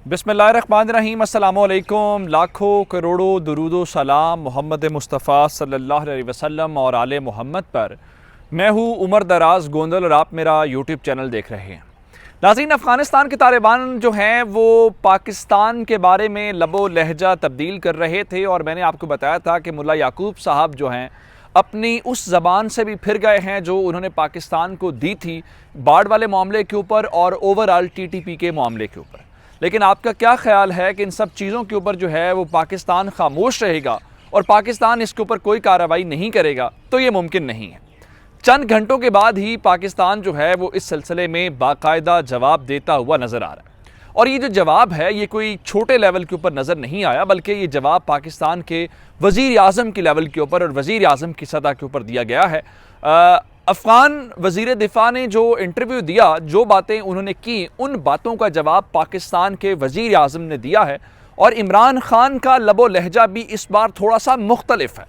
बिस्मिल्लाहिर्रहमानिर्रहीम। अस्सलामुअलैकुम। लाखों करोड़ों दुरूद व सलाम मोहम्मद मुस्तफ़ा सल्लल्लाहु अलैहि वसल्लम और आले मोहम्मद पर। मैं हूँ उमर दराज गोंदल और आप मेरा यूट्यूब चैनल देख रहे हैं। नाज़रीन, अफ़गानिस्तान के तालिबान जो हैं वो पाकिस्तान के बारे में लबो लहजा तब्दील कर रहे थे और मैंने आपको बताया था कि मुल्ला याकूब साहब जो हैं अपनी उस ज़बान से भी फिर गए हैं जो उन्होंने पाकिस्तान को दी थी बाढ़ वाले मामले के ऊपर और ओवरऑल TTP के मामले के ऊपर। लेकिन आपका क्या ख्याल है कि इन सब चीज़ों के ऊपर जो है वो पाकिस्तान खामोश रहेगा और पाकिस्तान इसके ऊपर कोई कार्रवाई नहीं करेगा? तो ये मुमकिन नहीं है। चंद घंटों के बाद ही पाकिस्तान जो है वो इस सिलसिले में बाकायदा जवाब देता हुआ नज़र आ रहा है। और ये जो जवाब है ये कोई छोटे लेवल के ऊपर नज़र नहीं आया, बल्कि ये जवाब पाकिस्तान के वज़ीर आज़म के लेवल के ऊपर और वज़ीर आज़म की सतह के ऊपर दिया गया है। अफ़गान वज़ीर दिफ़ा ने जो इंटरव्यू दिया, जो बातें उन्होंने की, उन बातों का जवाब पाकिस्तान के वज़ीर आज़म ने दिया है। और इमरान खान का लबो लहजा भी इस बार थोड़ा सा मुख्तलिफ है।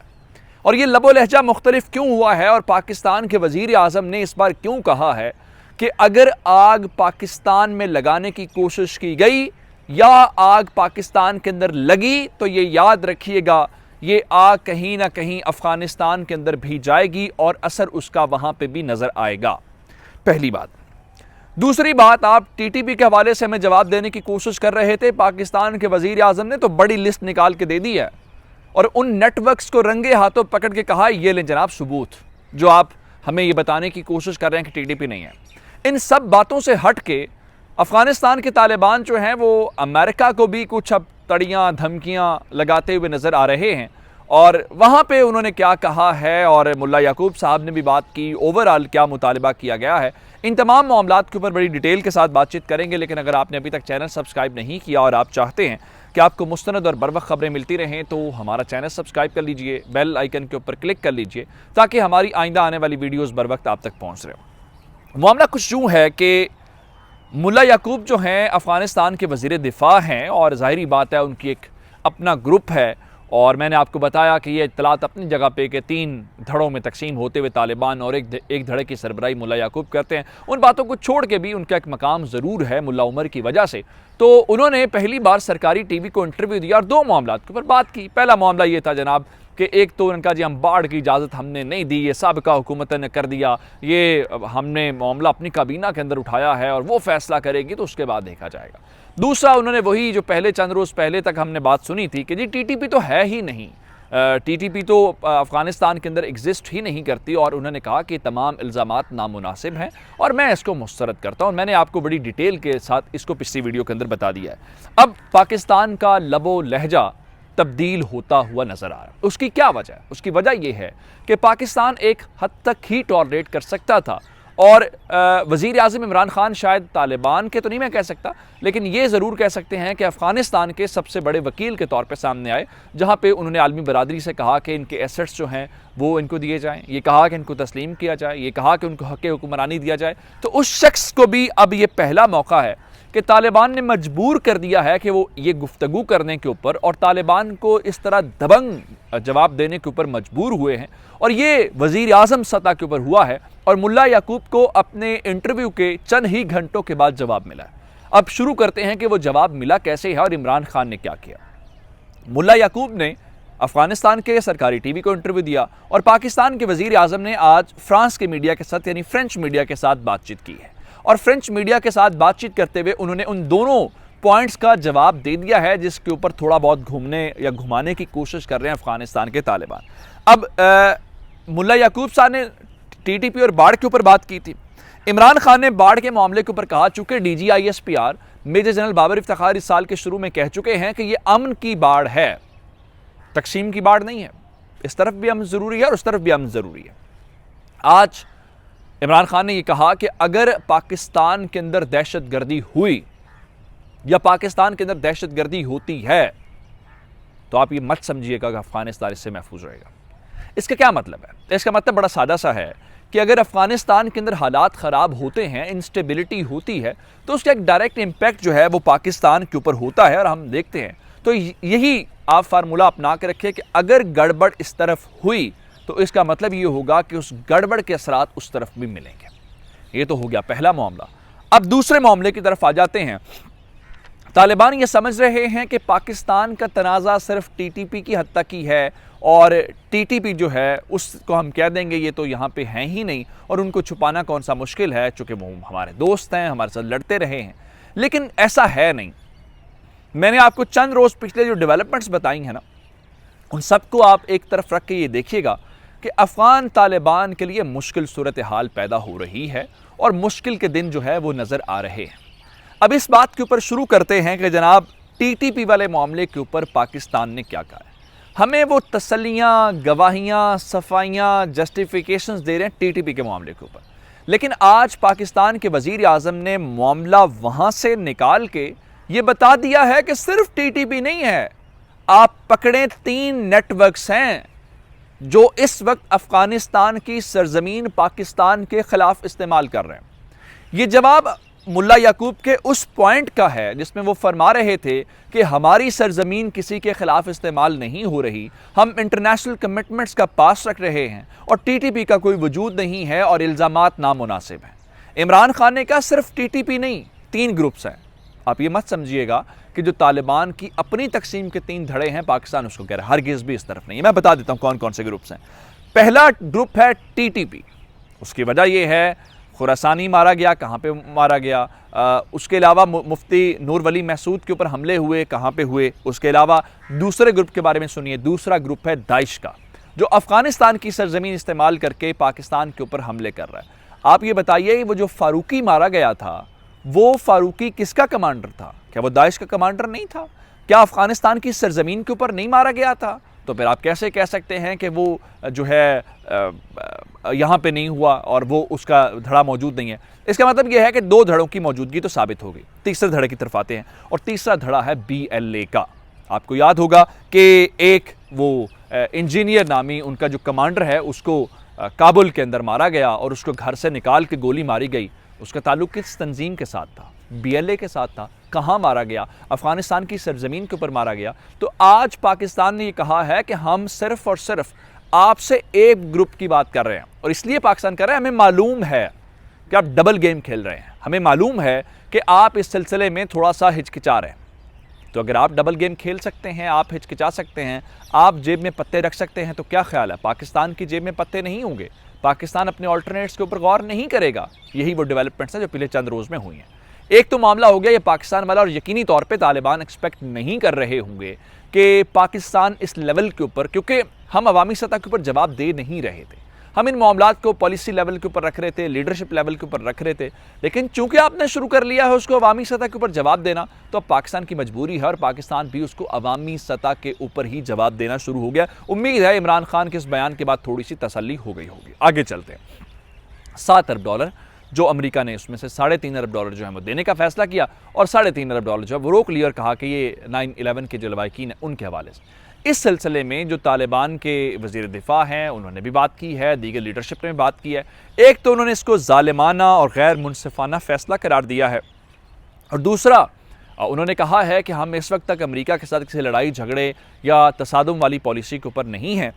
और ये लबो लहजा मुख्तलिफ क्यों हुआ है और पाकिस्तान के वज़ीर आज़म ने इस बार क्यों कहा है कि अगर आग पाकिस्तान में लगाने की कोशिश की गई या आग पाकिस्तान के अंदर लगी तो ये याद रखिएगा, ये आग कहीं ना कहीं अफ़गानिस्तान के अंदर भी जाएगी और असर उसका वहाँ पे भी नज़र आएगा। पहली बात। दूसरी बात, आप TTP के हवाले से हमें जवाब देने की कोशिश कर रहे थे, पाकिस्तान के वज़ीर आज़म ने तो बड़ी लिस्ट निकाल के दे दी है और उन नेटवर्क्स को रंगे हाथों पकड़ के कहा ये लें जनाब सबूत, जो आप हमें ये बताने की कोशिश कर रहे हैं कि TTP नहीं है। इन सब बातों से हट के अफ़गानिस्तान के तालिबान जो हैं वो अमेरिका को भी कुछ अब तड़ियाँ धमकियाँ लगाते हुए नज़र आ रहे हैं। और वहाँ पे उन्होंने क्या कहा है और मुल्ला याकूब साहब ने भी बात की, ओवरऑल क्या मुतालिबा किया गया है, इन तमाम मामलात के ऊपर बड़ी डिटेल के साथ बातचीत करेंगे। लेकिन अगर आपने अभी तक चैनल सब्सक्राइब नहीं किया और आप चाहते हैं कि आपको मुस्तनद और बरवक्त खबरें मिलती रहें तो हमारा चैनल सब्सक्राइब कर लीजिए, बेल आइकन के ऊपर क्लिक कर लीजिए ताकि हमारी आइंदा आने वाली वीडियोज़ बर वक्त आप तक पहुँच रहे। मामला कुछ यूँ है कि मुल्ला याकूब जो हैं अफ़गानिस्तान के वज़ीर दिफ़ा हैं और ज़ाहिरी बात है उनकी एक अपना ग्रुप है। और मैंने आपको बताया कि ये इत्तलात अपनी जगह पे कि 3 धड़ों में तकसीम होते हुए तालिबान और एक धड़े की सरबराही मुल्ला याकूब करते हैं। उन बातों को छोड़ के भी उनका एक मकाम ज़रूर है मुल्ला उमर की वजह से। तो उन्होंने पहली बार सरकारी TV को इंटरव्यू दिया और 2 मामलात के ऊपर बात की। पहला मामला ये था जनाब कि एक तो उनका जी हम बाढ़ की इजाज़त हमने नहीं दी, ये साबिका हुकूमत ने कर दिया, ये हमने मामला अपनी काबीना के अंदर उठाया है और वो फैसला करेगी तो उसके बाद देखा जाएगा। दूसरा, उन्होंने वही जो पहले चंद रोज़ पहले तक हमने बात सुनी थी कि जी TTP तो है ही नहीं, TTP तो अफ़गानिस्तान के अंदर एग्जिस्ट ही नहीं करती और उन्होंने कहा कि तमाम इल्ज़ामात नामुनासिब हैं और मैं इसको मुस्तरद करता हूँ। मैंने आपको बड़ी डिटेल के साथ इसको पिछली वीडियो के अंदर बता दिया है। अब पाकिस्तान का लबो लहजा तब्दील होता हुआ नज़र आ रहा है। उसकी क्या वजह है? उसकी वजह यह है कि पाकिस्तान एक हद तक ही टॉलरेट कर सकता था और वज़ीर आज़म इमरान खान शायद तालिबान के तो नहीं मैं कह सकता, लेकिन ये ज़रूर कह सकते हैं कि अफ़गानिस्तान के सबसे बड़े वकील के तौर पे सामने आए, जहाँ पे उन्होंने आलमी बरादरी से कहा कि इनके एसेट्स जो हैं वो इनको दिए जाएँ, ये कहा कि इनको तस्लीम किया जाए, ये कहा कि उनको हक़ हुक्मरानी दिया जाए। तो उस शख्स को भी अब ये पहला मौका है कि तालिबान ने मजबूर कर दिया है कि वो ये गुफ्तगू करने के ऊपर और तालिबान को इस तरह दबंग जवाब देने के ऊपर मजबूर हुए हैं और ये वज़ीर आज़म सतह के ऊपर हुआ है और मुल्ला याकूब को अपने इंटरव्यू के चंद ही घंटों के बाद जवाब मिला है। अब शुरू करते हैं कि वो जवाब मिला कैसे है और इमरान खान ने क्या किया। मुल्ला याकूब ने अफ़गानिस्तान के सरकारी TV को इंटरव्यू दिया और पाकिस्तान के वज़ीर आज़म ने आज फ्रांस के मीडिया के साथ यानी फ्रेंच मीडिया के साथ बातचीत की है और फ्रेंच मीडिया के साथ बातचीत करते हुए उन्होंने उन दोनों पॉइंट्स का जवाब दे दिया है जिसके ऊपर थोड़ा बहुत घूमने या घुमाने की कोशिश कर रहे हैं अफ़गानिस्तान के तालिबान। अब मुल्ला याकूब साहब ने TTP और बाढ़ के ऊपर बात की थी। इमरान खान ने बाढ़ के मामले के ऊपर कहा, चूँकि DG/ISPR major general Babar Iftikhar इस साल के शुरू में कह चुके हैं कि ये अमन की बाढ़ है, तकसीम की बाढ़ नहीं है। इस तरफ भी अमन ज़रूरी है और उस तरफ भी अमन ज़रूरी है। आज इमरान खान ने यह कहा कि अगर पाकिस्तान के अंदर दहशत गर्दी हुई या पाकिस्तान के अंदर दहशत गर्दी होती है तो आप ये मत समझिएगा कि अफ़गानिस्तान इससे महफूज रहेगा। इसका क्या मतलब है? इसका मतलब बड़ा सादा सा है कि अगर अफ़गानिस्तान के अंदर हालात ख़राब होते हैं, इंस्टेबिलिटी होती है, तो उसका एक डायरेक्ट इम्पैक्ट जो है वो पाकिस्तान के ऊपर होता है और हम देखते हैं। तो यही आप फार्मूला अपना के रखिए कि अगर गड़बड़ इस तरफ हुई तो इसका मतलब ये होगा कि उस गड़बड़ के असरात उस तरफ भी मिलेंगे। ये तो हो गया पहला मामला। अब दूसरे मामले की तरफ आ जाते हैं। तालिबान ये समझ रहे हैं कि पाकिस्तान का तनाज़ा सिर्फ टीटीपी की हद तक ही है और टीटीपी जो है उसको हम कह देंगे ये तो यहाँ पे हैं ही नहीं और उनको छुपाना कौन सा मुश्किल है, चूँकि वो हमारे दोस्त हैं, हमारे साथ लड़ते रहे हैं। लेकिन ऐसा है नहीं। मैंने आपको चंद रोज़ पिछले जो डेवलपमेंट्स बताई हैं ना, उन सबको आप एक तरफ रख के ये देखिएगा कि अफ़गान तालिबान के लिए मुश्किल सूरत हाल पैदा हो रही है और मुश्किल के दिन जो है वो नज़र आ रहे हैं। अब इस बात के ऊपर शुरू करते हैं कि जनाब टीटीपी वाले मामले के ऊपर पाकिस्तान ने क्या कहा है। हमें वो तसल्लियाँ, गवाहियाँ, सफाइयाँ, जस्टिफिकेशंस दे रहे हैं टीटीपी के मामले के ऊपर, लेकिन आज पाकिस्तान के वज़ीर आज़म ने मामला वहाँ से निकाल के ये बता दिया है कि सिर्फ टीटीपी नहीं है, आप पकड़ें 3 नेटवर्क्स हैं जो इस वक्त अफ़गानिस्तान की सरजमीन पाकिस्तान के ख़िलाफ़ इस्तेमाल कर रहे हैं। ये जवाब मुल्ला याकूब के उस पॉइंट का है जिसमें वो फरमा रहे थे कि हमारी सरजमीन किसी के ख़िलाफ़ इस्तेमाल नहीं हो रही, हम इंटरनेशनल कमिटमेंट्स का पास रख रहे हैं और टीटीपी का कोई वजूद नहीं है और इल्ज़ामात नामुनासिब हैं। इमरान खान ने कहा सिर्फ टीटीपी नहीं, 3 ग्रुप्स हैं। आप ये मत समझिएगा कि जो तालिबान की अपनी तकसीम के 3 धड़े हैं पाकिस्तान उसको कह रहा है, हरगिज़ भी इस तरफ नहीं है। मैं बता देता हूँ कौन कौन से ग्रुप्स हैं। पहला ग्रुप है टीटीपी, उसकी वजह यह है खुरासानी मारा गया, कहाँ पे मारा गया, उसके अलावा मुफ्ती नूर वली महसूद के ऊपर हमले हुए, कहाँ पे हुए। उसके अलावा दूसरे ग्रुप के बारे में सुनिए, दूसरा ग्रुप है दाइश का, जो अफ़गानिस्तान की सरजमीन इस्तेमाल करके पाकिस्तान के ऊपर हमले कर रहा है। आप ये बताइए वो जो फ़ारूकी मारा गया था वो फ़ारूकी किसका कमांडर था? क्या वो दाइश का कमांडर नहीं था? क्या अफ़गानिस्तान की सरजमीन के ऊपर नहीं मारा गया था? तो फिर आप कैसे कह सकते हैं कि वो जो है यहाँ पे नहीं हुआ और वो उसका धड़ा मौजूद नहीं है? इसका मतलब ये है कि 2 धड़ों की मौजूदगी तो साबित हो गई। तीसरे धड़े की तरफ आते हैं और तीसरा धड़ा है BLA का। आपको याद होगा कि एक वो इंजीनियर नामी उनका जो कमांडर है उसको काबुल के अंदर मारा गया और उसको घर से निकाल के गोली मारी गई। उसका ताल्लुक किस तंजीम के साथ था? BLA के साथ था। कहाँ मारा गया? अफ़गानिस्तान की सरजमीन के ऊपर मारा गया। तो आज पाकिस्तान ने ये कहा है कि हम सिर्फ़ और सिर्फ आपसे एक ग्रुप की बात कर रहे हैं और इसलिए पाकिस्तान कर रहा है हमें मालूम है कि आप डबल गेम खेल रहे हैं, हमें मालूम है कि आप इस सिलसिले में थोड़ा सा हिचकिचा रहे हैं। तो अगर आप डबल गेम खेल सकते हैं, आप हिचकिचा सकते हैं, आप जेब में पत्ते रख सकते हैं, तो क्या ख्याल है पाकिस्तान की जेब में पत्ते नहीं होंगे? पाकिस्तान अपने ऑल्टरनेट्स के ऊपर गौर नहीं करेगा? यही वो डेवलपमेंट्स हैं जो पिछले चंद रोज़ में हुई हैं। एक तो मामला हो गया ये पाकिस्तान वाला, और यकीनी तौर पे तालिबान एक्सपेक्ट नहीं कर रहे होंगे कि पाकिस्तान इस लेवल के ऊपर, क्योंकि हम अवामी सतह के ऊपर जवाब दे नहीं रहे थे, हम इन मामलात को पॉलिसी लेवल के ऊपर रख रहे थे, लीडरशिप लेवल के ऊपर रख रहे थे, लेकिन चूंकि आपने शुरू कर लिया है उसको अवामी सतह के ऊपर जवाब देना, तो अब पाकिस्तान की मजबूरी है और पाकिस्तान भी उसको अवामी सतह के ऊपर ही जवाब देना शुरू हो गया। उम्मीद है इमरान खान के इस बयान के बाद थोड़ी सी तसल्ली हो गई होगी। आगे चलते हैं। $7 अरब जो अमेरिका ने उसमें से $3.5 अरब जो है वो देने का फैसला किया और $3.5 अरब जो है वो रोक लिया और कहा कि ये 9/11 के जो लवाहिकीन हैं उनके हवाले से। इस सिलसिले में जो तालिबान के वज़ीर दिफा हैं उन्होंने भी बात की है, दीगर लीडरशिप ने भी बात की है। एक तो उन्होंने इसको ज़ालिमाना और गैर मुनसिफाना फ़ैसला करार दिया है और दूसरा उन्होंने कहा है कि हम इस वक्त तक अमेरिका के साथ किसी लड़ाई झगड़े या तसादुम वाली पॉलिसी के ऊपर नहीं हैं,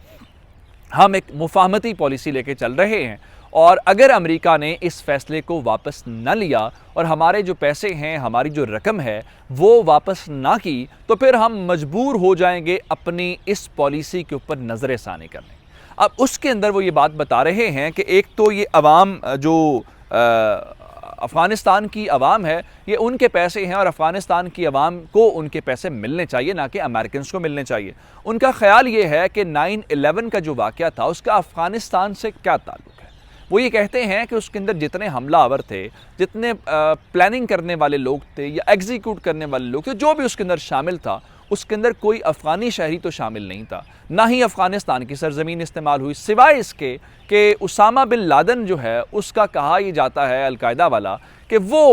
हम एक मुफाहमती पॉलिसी लेके चल रहे हैं और अगर अमेरिका ने इस फैसले को वापस न लिया और हमारे जो पैसे हैं, हमारी जो रकम है वो वापस ना की, तो फिर हम मजबूर हो जाएंगे अपनी इस पॉलिसी के ऊपर नज़र षानी करने। अब उसके अंदर वो ये बात बता रहे हैं कि एक तो ये अवाम जो अफ़गानिस्तान की अवाम है ये उनके पैसे हैं और अफ़गानिस्तान की अवाम को उनके पैसे मिलने चाहिए, ना कि अमेरिकन को मिलने चाहिए। उनका ख्याल ये है कि 9/11 का जो वाक़या था उसका अफ़गानिस्तान से क्या ताल्लुक़ है। वो ये कहते हैं कि उसके अंदर जितने हमलावर थे, जितने प्लानिंग करने वाले लोग थे या एग्जीक्यूट करने वाले लोग थे, जो भी उसके अंदर शामिल था, उसके अंदर कोई अफ़गानी शहरी तो शामिल नहीं था, ना ही अफ़गानिस्तान की सरजमीन इस्तेमाल हुई, सिवाय इसके कि उसामा बिन लादेन जो है उसका कहा यह जाता है, अलकायदा वाला, कि वो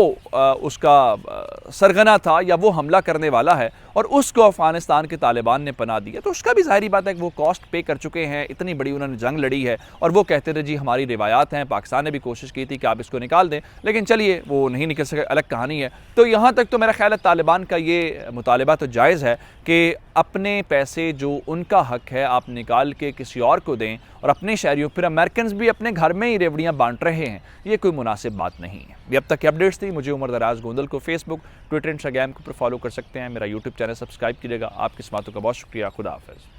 उसका सरगना था या वो हमला करने वाला है और उसको अफ़गानिस्तान के तालिबान ने पनाह दिया। तो उसका भी ज़ाहिरी बात है कि वो कॉस्ट पे कर चुके हैं, इतनी बड़ी उन्होंने जंग लड़ी है और वो कहते थे जी हमारी रिवायात हैं, पाकिस्तान ने भी कोशिश की थी कि आप इसको निकाल दें, लेकिन चलिए वो नहीं निकल सके, अलग कहानी है। तो यहाँ तक तो मेरा ख्याल है तालिबान का ये मुतालबा तो जायज़ है कि अपने पैसे जो उनका हक है आप निकाल के किसी और को दें और अपने शहरियों, फिर अमेरिका امریکنز بھی اپنے گھر میں ہی ریوڑیاں بانٹ رہے ہیں، یہ کوئی مناسب بات نہیں ہے۔ یہ اب تک کی اپڈیٹس تھی۔ مجھے عمر دراز گوندل کو فیس بک، ٹویٹر، انسٹاگرام کے اوپر فالو کر سکتے ہیں۔ میرا یوٹیوب چینل سبسکرائب کیجیے گا۔ آپ کی سماعتوں کا بہت شکریہ۔ خدا حافظ۔